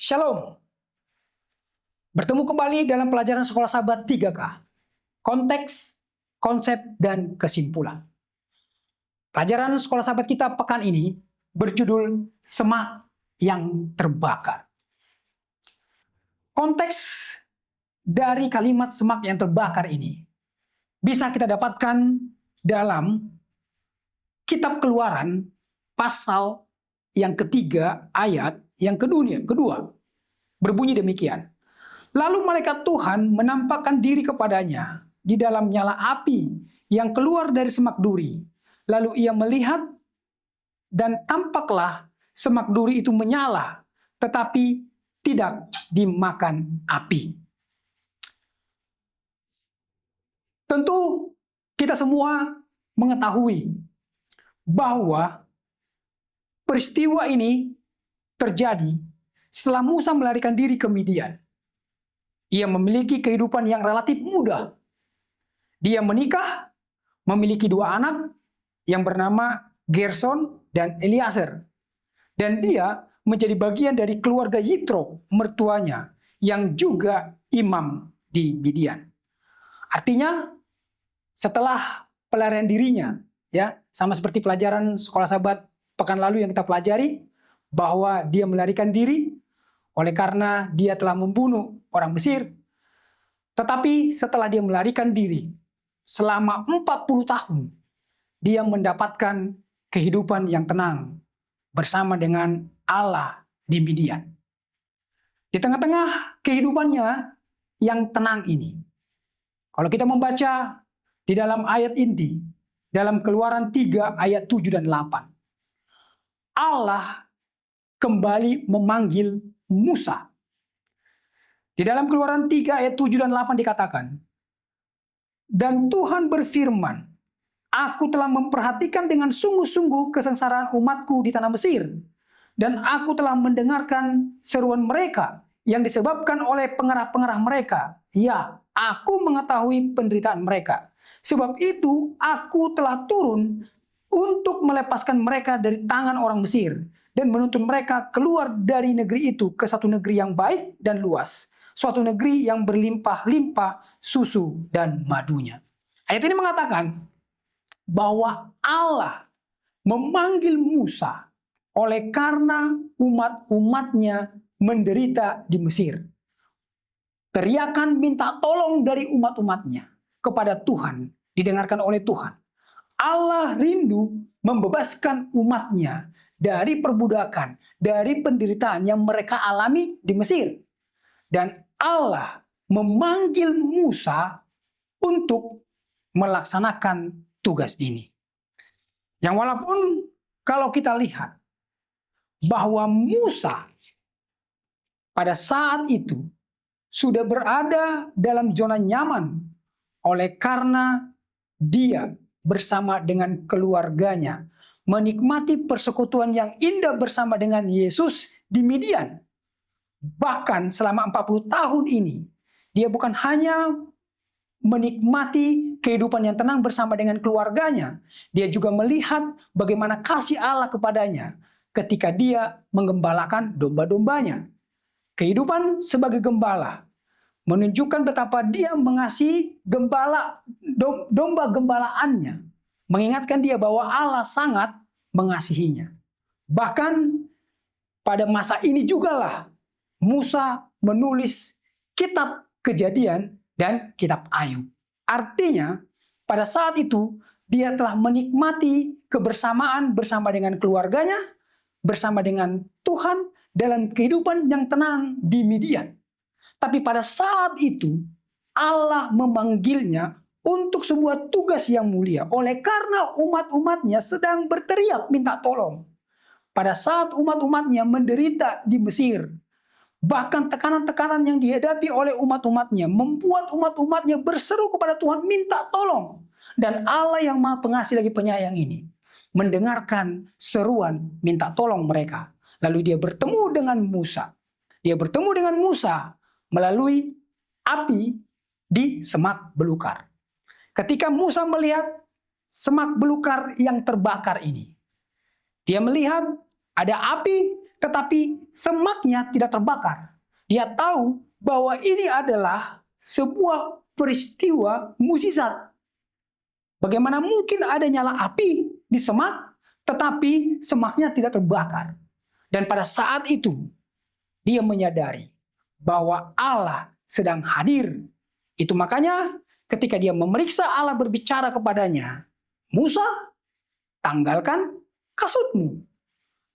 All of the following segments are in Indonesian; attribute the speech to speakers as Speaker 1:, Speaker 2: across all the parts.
Speaker 1: Shalom. Bertemu kembali dalam pelajaran Sekolah Sahabat 3K. Konteks, konsep, dan kesimpulan. Pelajaran Sekolah Sahabat kita pekan ini berjudul Semak yang Terbakar. Konteks dari kalimat semak yang terbakar ini bisa kita dapatkan dalam Kitab Keluaran pasal yang ketiga ayat yang kedua. Berbunyi demikian. Lalu malaikat Tuhan menampakkan diri kepadanya di dalam nyala api yang keluar dari semak duri. Lalu ia melihat dan tampaklah semak duri itu menyala, tetapi tidak dimakan api. Tentu kita semua mengetahui bahwa peristiwa ini terjadi setelah Musa melarikan diri ke Midian. Ia memiliki kehidupan yang relatif mudah. Dia menikah, memiliki 2 anak yang bernama Gerson dan Eliezer. Dan dia menjadi bagian dari keluarga Yitro, mertuanya, yang juga imam di Midian. Artinya, setelah pelarian dirinya, ya, sama seperti pelajaran Sekolah Sahabat pekan lalu yang kita pelajari, bahwa dia melarikan diri oleh karena dia telah membunuh orang Mesir. Tetapi setelah dia melarikan diri selama 40 tahun, dia mendapatkan kehidupan yang tenang bersama dengan Allah di Midian. Di tengah-tengah kehidupannya yang tenang ini, kalau kita membaca di dalam ayat inti, dalam Keluaran 3 ayat 7 dan 8, Allah kembali memanggil Musa. Di dalam Keluaran 3 ayat 7 dan 8 dikatakan, dan Tuhan berfirman, aku telah memperhatikan dengan sungguh-sungguh kesengsaraan umatku di tanah Mesir, dan aku telah mendengarkan seruan mereka yang disebabkan oleh pengerah-pengerah mereka. Ya, aku mengetahui penderitaan mereka. Sebab itu aku telah turun untuk melepaskan mereka dari tangan orang Mesir dan menuntun mereka keluar dari negeri itu ke satu negeri yang baik dan luas, suatu negeri yang berlimpah-limpah susu dan madunya. Ayat ini mengatakan bahwa Allah memanggil Musa oleh karena umat-umatnya menderita di Mesir. Teriakan minta tolong dari umat-umatnya kepada Tuhan didengarkan oleh Tuhan. Allah rindu membebaskan umatnya dari perbudakan, dari penderitaan yang mereka alami di Mesir. Dan Allah memanggil Musa untuk melaksanakan tugas ini. Yang walaupun kalau kita lihat bahwa Musa pada saat itu sudah berada dalam zona nyaman oleh karena dia bersama dengan keluarganya menikmati persekutuan yang indah bersama dengan Yesus di Midian. Bahkan selama 40 tahun ini, dia bukan hanya menikmati kehidupan yang tenang bersama dengan keluarganya, dia juga melihat bagaimana kasih Allah kepadanya ketika dia menggembalakan domba-dombanya. Kehidupan sebagai gembala menunjukkan betapa dia mengasihi domba gembalaannya. Mengingatkan dia bahwa Allah sangat mengasihinya. Bahkan pada masa ini jugalah Musa menulis kitab Kejadian dan kitab Ayub. Artinya pada saat itu dia telah menikmati kebersamaan bersama dengan keluarganya, bersama dengan Tuhan dalam kehidupan yang tenang di Midian. Tapi pada saat itu Allah memanggilnya untuk sebuah tugas yang mulia oleh karena umat-umatnya sedang berteriak minta tolong. Pada saat umat-umatnya menderita di Mesir, bahkan tekanan-tekanan yang dihadapi oleh umat-umatnya membuat umat-umatnya berseru kepada Tuhan minta tolong. Dan Allah yang Maha Pengasih lagi Penyayang ini mendengarkan seruan minta tolong mereka. Lalu dia bertemu dengan Musa. Dia bertemu dengan Musa melalui api di semak belukar. Ketika Musa melihat semak belukar yang terbakar ini, dia melihat ada api tetapi semaknya tidak terbakar. Dia tahu bahwa ini adalah sebuah peristiwa mukjizat. Bagaimana mungkin ada nyala api di semak, tetapi semaknya tidak terbakar. Dan pada saat itu, dia menyadari bahwa Allah sedang hadir. Itu makanya ketika dia memeriksa Allah berbicara kepadanya, Musa, tanggalkan kasutmu.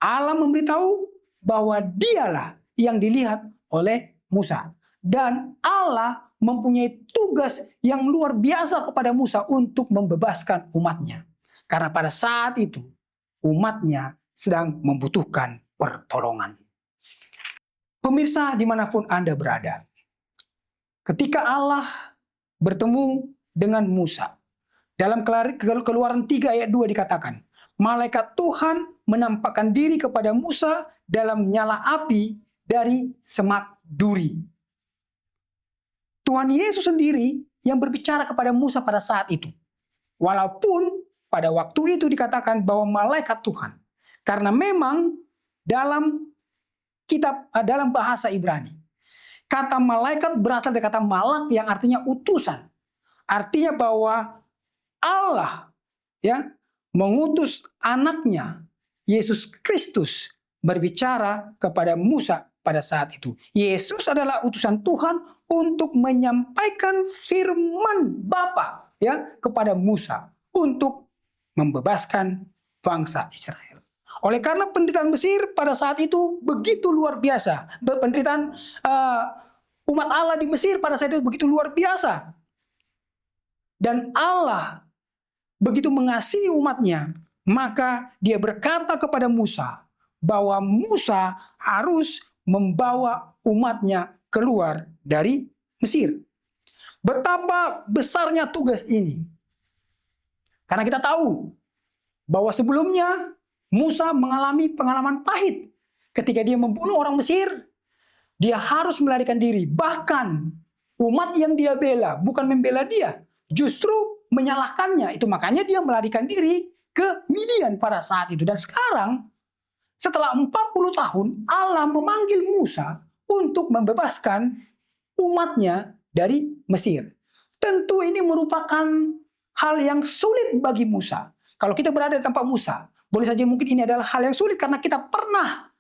Speaker 1: Allah memberitahu bahwa dialah yang dilihat oleh Musa. Dan Allah mempunyai tugas yang luar biasa kepada Musa untuk membebaskan umatnya. Karena pada saat itu, umatnya sedang membutuhkan pertolongan. Pemirsa dimanapun Anda berada, ketika Allah bertemu dengan Musa, dalam Keluaran 3 ayat 2 dikatakan, malaikat Tuhan menampakkan diri kepada Musa dalam nyala api dari semak duri. Tuhan Yesus sendiri yang berbicara kepada Musa pada saat itu. Walaupun pada waktu itu dikatakan bahwa malaikat Tuhan. Karena memang dalam bahasa Ibrani, kata malaikat berasal dari kata malak yang artinya utusan. Artinya bahwa Allah mengutus anaknya Yesus Kristus berbicara kepada Musa pada saat itu. Yesus adalah utusan Tuhan untuk menyampaikan firman Bapa kepada Musa untuk membebaskan bangsa Israel. Oleh karena penderitaan Mesir pada saat itu begitu luar biasa. Penderitaan umat Allah di Mesir pada saat itu begitu luar biasa. Dan Allah begitu mengasihi umatnya, maka dia berkata kepada Musa bahwa Musa harus membawa umatnya keluar dari Mesir. Betapa besarnya tugas ini. Karena kita tahu bahwa sebelumnya Musa mengalami pengalaman pahit. Ketika dia membunuh orang Mesir, dia harus melarikan diri. Bahkan umat yang dia bela bukan membela dia, justru menyalahkannya. Itu makanya dia melarikan diri ke Midian pada saat itu. Dan sekarang setelah 40 tahun Allah memanggil Musa untuk membebaskan umatnya dari Mesir. Tentu ini merupakan hal yang sulit bagi Musa. Kalau kita berada di tempat Musa, boleh saja mungkin ini adalah hal yang sulit karena kita pernah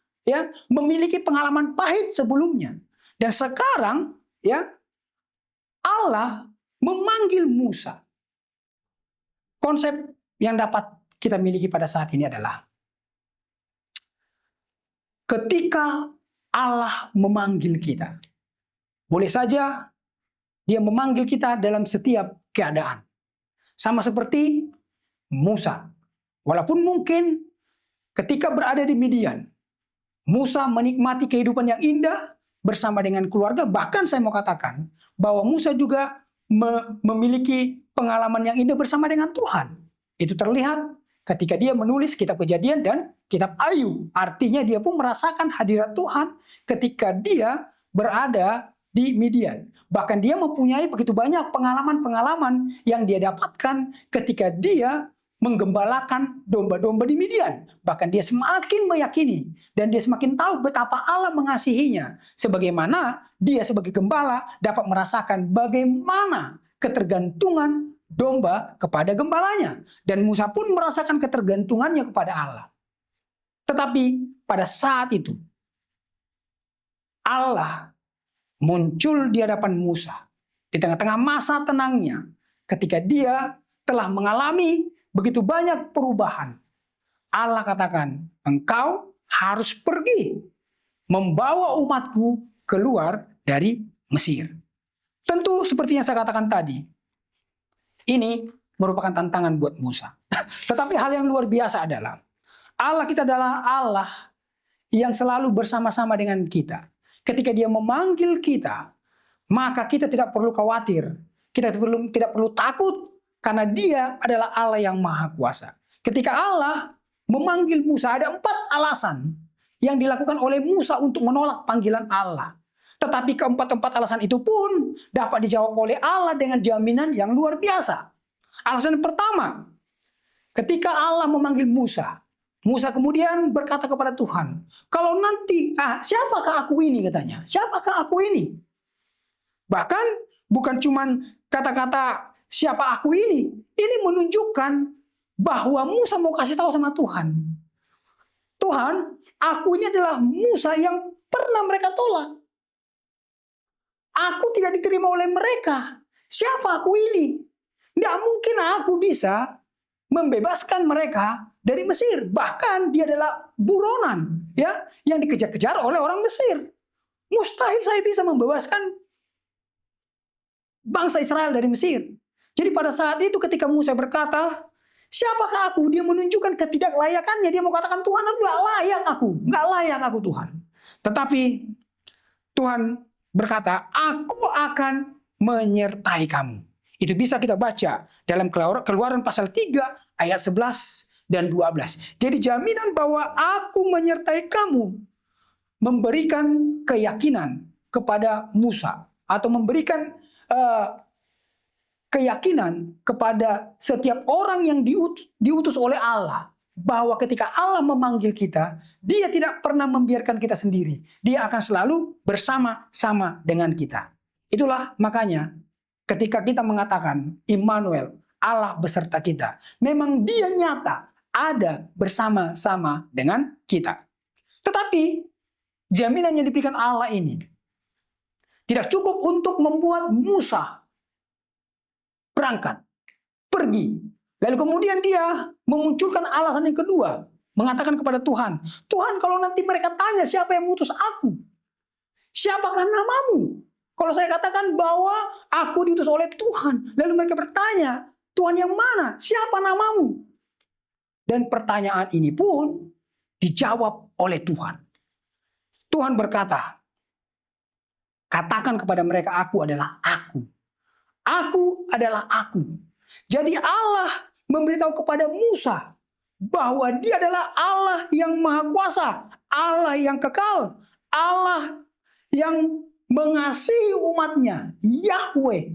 Speaker 1: memiliki pengalaman pahit sebelumnya. Dan sekarang Allah memanggil Musa. Konsep yang dapat kita miliki pada saat ini adalah ketika Allah memanggil kita, boleh saja dia memanggil kita dalam setiap keadaan. Sama seperti Musa. Walaupun mungkin ketika berada di Midian, Musa menikmati kehidupan yang indah bersama dengan keluarga. Bahkan saya mau katakan bahwa Musa juga memiliki pengalaman yang indah bersama dengan Tuhan. Itu terlihat ketika dia menulis kitab Kejadian dan kitab Ayub. Artinya dia pun merasakan hadirat Tuhan ketika dia berada di Midian. Bahkan dia mempunyai begitu banyak pengalaman-pengalaman yang dia dapatkan ketika dia menggembalakan domba-domba di Midian. Bahkan dia semakin meyakini dan dia semakin tahu betapa Allah mengasihinya. Sebagaimana dia sebagai gembala dapat merasakan bagaimana ketergantungan domba kepada gembalanya. Dan Musa pun merasakan ketergantungannya kepada Allah. Tetapi pada saat itu Allah muncul di hadapan Musa di tengah-tengah masa tenangnya ketika dia telah mengalami begitu banyak perubahan. Allah katakan, engkau harus pergi membawa umatku keluar dari Mesir. Tentu seperti yang saya katakan tadi, ini merupakan tantangan buat Musa. Tetapi hal yang luar biasa adalah Allah kita adalah Allah yang selalu bersama-sama dengan kita. Ketika dia memanggil kita, maka kita tidak perlu khawatir. Kita tidak perlu takut karena dia adalah Allah yang maha kuasa. Ketika Allah memanggil Musa, ada 4 alasan yang dilakukan oleh Musa untuk menolak panggilan Allah. Tetapi keempat-empat alasan itu pun dapat dijawab oleh Allah dengan jaminan yang luar biasa. Alasan pertama, ketika Allah memanggil Musa, Musa kemudian berkata kepada Tuhan, kalau nanti, siapakah aku ini katanya? Siapakah aku ini? Bahkan bukan cuman kata-kata siapa aku ini menunjukkan bahwa Musa mau kasih tahu sama Tuhan. Tuhan, aku ini adalah Musa yang pernah mereka tolak. Aku tidak diterima oleh mereka. Siapa aku ini? Tidak mungkin aku bisa membebaskan mereka dari Mesir. Bahkan dia adalah buronan, ya, yang dikejar-kejar oleh orang Mesir. Mustahil saya bisa membebaskan bangsa Israel dari Mesir. Jadi pada saat itu ketika Musa berkata, siapakah aku? Dia menunjukkan ketidaklayakannya. Dia mau katakan, Tuhan, nggak layak aku. Nggak layak aku, Tuhan. Tetapi Tuhan berkata, aku akan menyertai kamu. Itu bisa kita baca dalam Keluaran pasal 3 ayat 11 dan 12. Jadi jaminan bahwa aku menyertai kamu memberikan keyakinan kepada Musa atau memberikan keyakinan kepada setiap orang yang diutus oleh Allah, bahwa ketika Allah memanggil kita, dia tidak pernah membiarkan kita sendiri. Dia akan selalu bersama-sama dengan kita. Itulah makanya ketika kita mengatakan Immanuel, Allah beserta kita, memang dia nyata ada bersama-sama dengan kita. Tetapi jaminan yang diberikan Allah ini tidak cukup untuk membuat Musa berangkat, pergi. Lalu kemudian dia memunculkan alasan yang kedua, mengatakan kepada Tuhan, Tuhan, kalau nanti mereka tanya siapa yang mengutus aku, siapakah namamu? Kalau saya katakan bahwa aku diutus oleh Tuhan, lalu mereka bertanya, Tuhan yang mana? Siapa namamu? Dan pertanyaan ini pun dijawab oleh Tuhan. Tuhan berkata, katakan kepada mereka, aku adalah aku. Aku adalah aku. Jadi Allah memberitahu kepada Musa bahwa dia adalah Allah yang maha kuasa, Allah yang kekal, Allah yang mengasihi umatnya, Yahweh.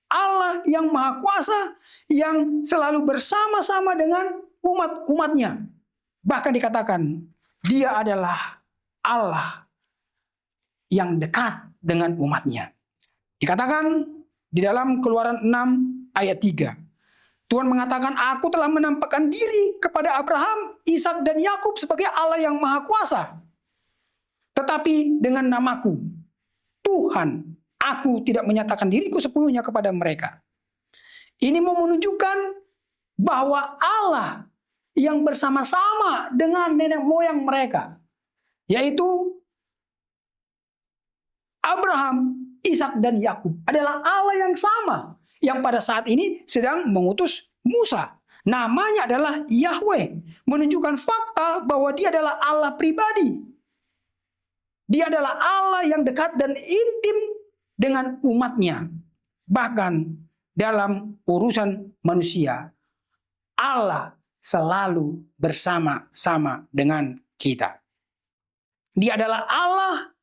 Speaker 1: Allah yang maha kuasa, yang selalu bersama-sama dengan umat-umatnya. Bahkan dikatakan, dia adalah Allah yang dekat dengan umatnya. Dikatakan di dalam Keluaran 6 ayat 3. Tuhan mengatakan, aku telah menampakkan diri kepada Abraham, Ishak dan Yakub sebagai Allah yang maha kuasa. Tetapi dengan namaku, Tuhan, aku tidak menyatakan diriku sepenuhnya kepada mereka. Ini mau menunjukkan bahwa Allah yang bersama-sama dengan nenek moyang mereka, yaitu Abraham, Ishak dan Yakub, adalah Allah yang sama yang pada saat ini sedang mengutus Musa. Namanya adalah Yahweh, menunjukkan fakta bahwa dia adalah Allah pribadi. Dia adalah Allah yang dekat dan intim dengan umatnya. Bahkan dalam urusan manusia, Allah selalu bersama-sama dengan kita. Dia adalah Allah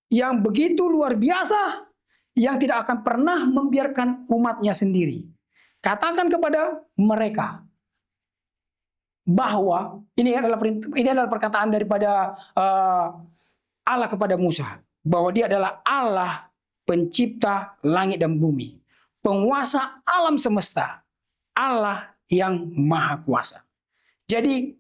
Speaker 1: yang begitu luar biasa, yang tidak akan pernah membiarkan umatnya sendiri. Katakan kepada mereka bahwa ini adalah perkataan daripada Allah kepada Musa, bahwa dia adalah Allah pencipta langit dan bumi, penguasa alam semesta, Allah yang maha kuasa. Jadi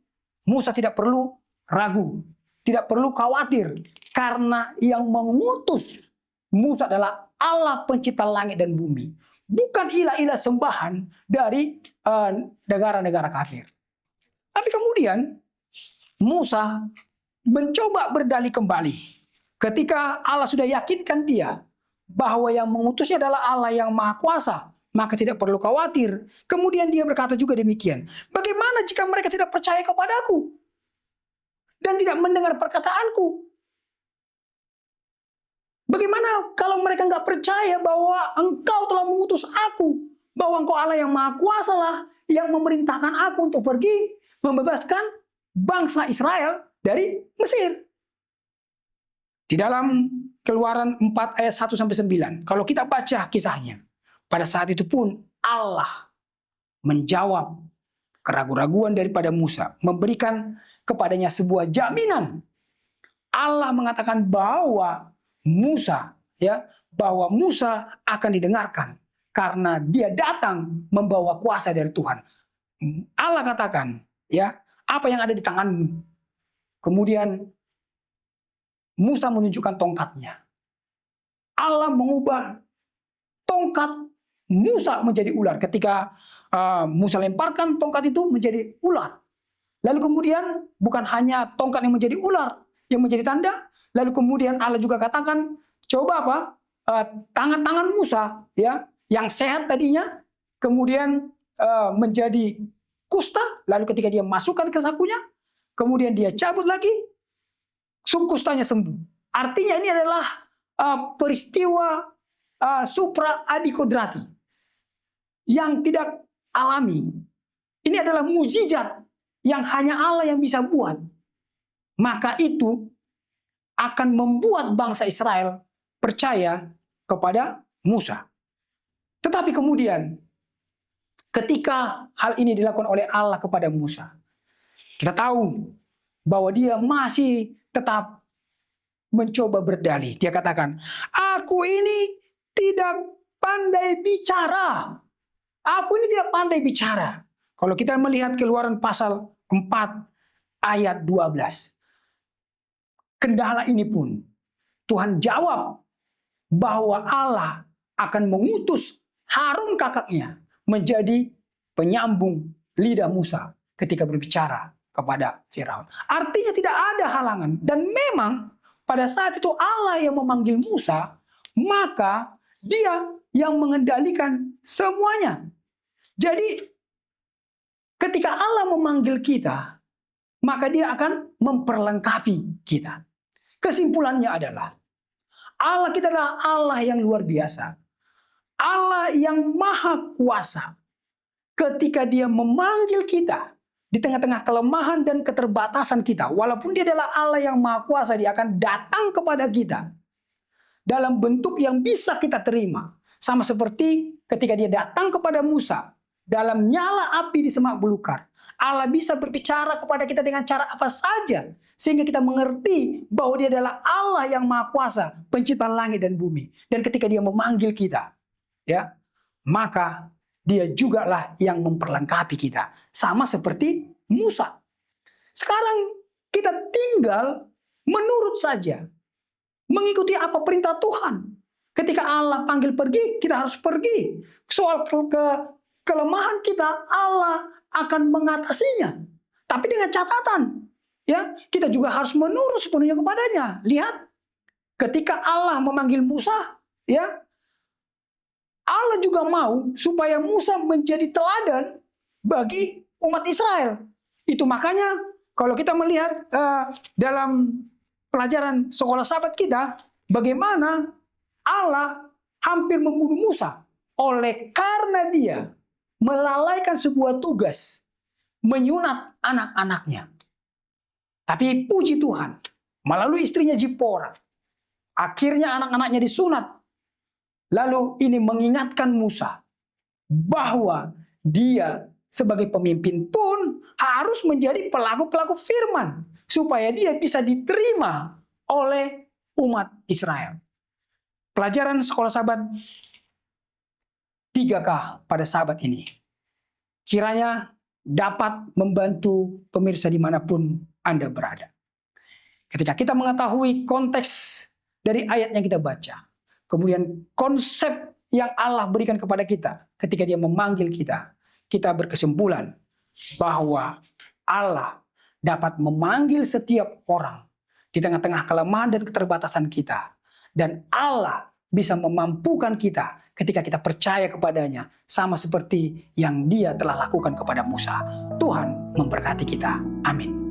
Speaker 1: Musa tidak perlu ragu, tidak perlu khawatir, karena yang mengutus Musa adalah Allah pencipta langit dan bumi, bukan ilah-ilah sembahan dari negara-negara kafir. Tapi kemudian Musa mencoba berdalih kembali. Ketika Allah sudah yakinkan dia bahwa yang mengutusnya adalah Allah yang maha kuasa, maka tidak perlu khawatir. Kemudian dia berkata juga demikian, bagaimana jika mereka tidak percaya kepadaku dan tidak mendengar perkataanku? Bagaimana kalau mereka nggak percaya bahwa engkau telah mengutus aku, bahwa engkau Allah yang maha kuasa lah yang memerintahkan aku untuk pergi membebaskan bangsa Israel dari Mesir? Di dalam Keluaran 4 ayat 1-9, kalau kita baca kisahnya, pada saat itu pun Allah menjawab keraguan-raguan daripada Musa, memberikan kepadanya sebuah jaminan. Allah mengatakan bahwa Musa akan didengarkan karena dia datang membawa kuasa dari Tuhan. Allah katakan, apa yang ada di tanganmu. Kemudian Musa menunjukkan tongkatnya. Allah mengubah tongkat Musa menjadi ular. Ketika Musa lemparkan tongkat itu menjadi ular. Lalu kemudian bukan hanya tongkat yang menjadi ular yang menjadi tanda. Lalu kemudian Allah juga katakan, coba tangan-tangan Musa yang sehat tadinya kemudian menjadi kusta. Lalu ketika dia masukkan ke sakunya, kemudian dia cabut lagi, kustanya sembuh. Artinya ini adalah peristiwa supra adikodrati yang tidak alami. Ini adalah mukjizat yang hanya Allah yang bisa buat. Maka itu akan membuat bangsa Israel percaya kepada Musa. Tetapi kemudian ketika hal ini dilakukan oleh Allah kepada Musa, kita tahu bahwa dia masih tetap mencoba berdalih. Dia katakan, aku ini tidak pandai bicara. Aku ini tidak pandai bicara. Kalau kita melihat Keluaran pasal 4 ayat 12. Kendala ini pun Tuhan jawab bahwa Allah akan mengutus Harun kakaknya menjadi penyambung lidah Musa ketika berbicara kepada Firaun. Artinya tidak ada halangan. Dan memang pada saat itu Allah yang memanggil Musa, maka dia yang mengendalikan semuanya. Jadi ketika Allah memanggil kita, maka dia akan memperlengkapi kita. Kesimpulannya adalah, Allah kita adalah Allah yang luar biasa. Allah yang maha kuasa. Ketika dia memanggil kita di tengah-tengah kelemahan dan keterbatasan kita, walaupun dia adalah Allah yang maha kuasa, dia akan datang kepada kita dalam bentuk yang bisa kita terima. Sama seperti ketika dia datang kepada Musa dalam nyala api di semak belukar. Allah bisa berbicara kepada kita dengan cara apa saja, sehingga kita mengerti bahwa dia adalah Allah yang maha kuasa, pencipta langit dan bumi. Dan ketika dia memanggil kita, maka dia jugalah yang memperlengkapi kita. Sama seperti Musa. Sekarang kita tinggal menurut saja, mengikuti apa perintah Tuhan. Ketika Allah panggil pergi, kita harus pergi. Soal kelemahan kita, Allah akan mengatasinya. Tapi dengan catatan, kita juga harus menurut sepenuhnya kepadanya. Lihat, ketika Allah memanggil Musa, Allah juga mau supaya Musa menjadi teladan bagi umat Israel. Itu makanya kalau kita melihat dalam pelajaran sekolah sahabat kita, bagaimana Allah hampir membunuh Musa oleh karena dia melalaikan sebuah tugas menyunat anak-anaknya. Tapi puji Tuhan, melalui istrinya Zipora, akhirnya anak-anaknya disunat. Lalu ini mengingatkan Musa bahwa dia sebagai pemimpin pun harus menjadi pelaku-pelaku firman supaya dia bisa diterima oleh umat Israel. Pelajaran sekolah sahabat 3K pada sahabat ini kiranya dapat membantu pemirsa dimanapun Anda berada. Ketika kita mengetahui konteks dari ayat yang kita baca, kemudian konsep yang Allah berikan kepada kita ketika dia memanggil kita, kita berkesimpulan bahwa Allah dapat memanggil setiap orang di tengah-tengah kelemahan dan keterbatasan kita. Dan Allah bisa memampukan kita ketika kita percaya kepadanya, sama seperti yang dia telah lakukan kepada Musa. Tuhan memberkati kita. Amin.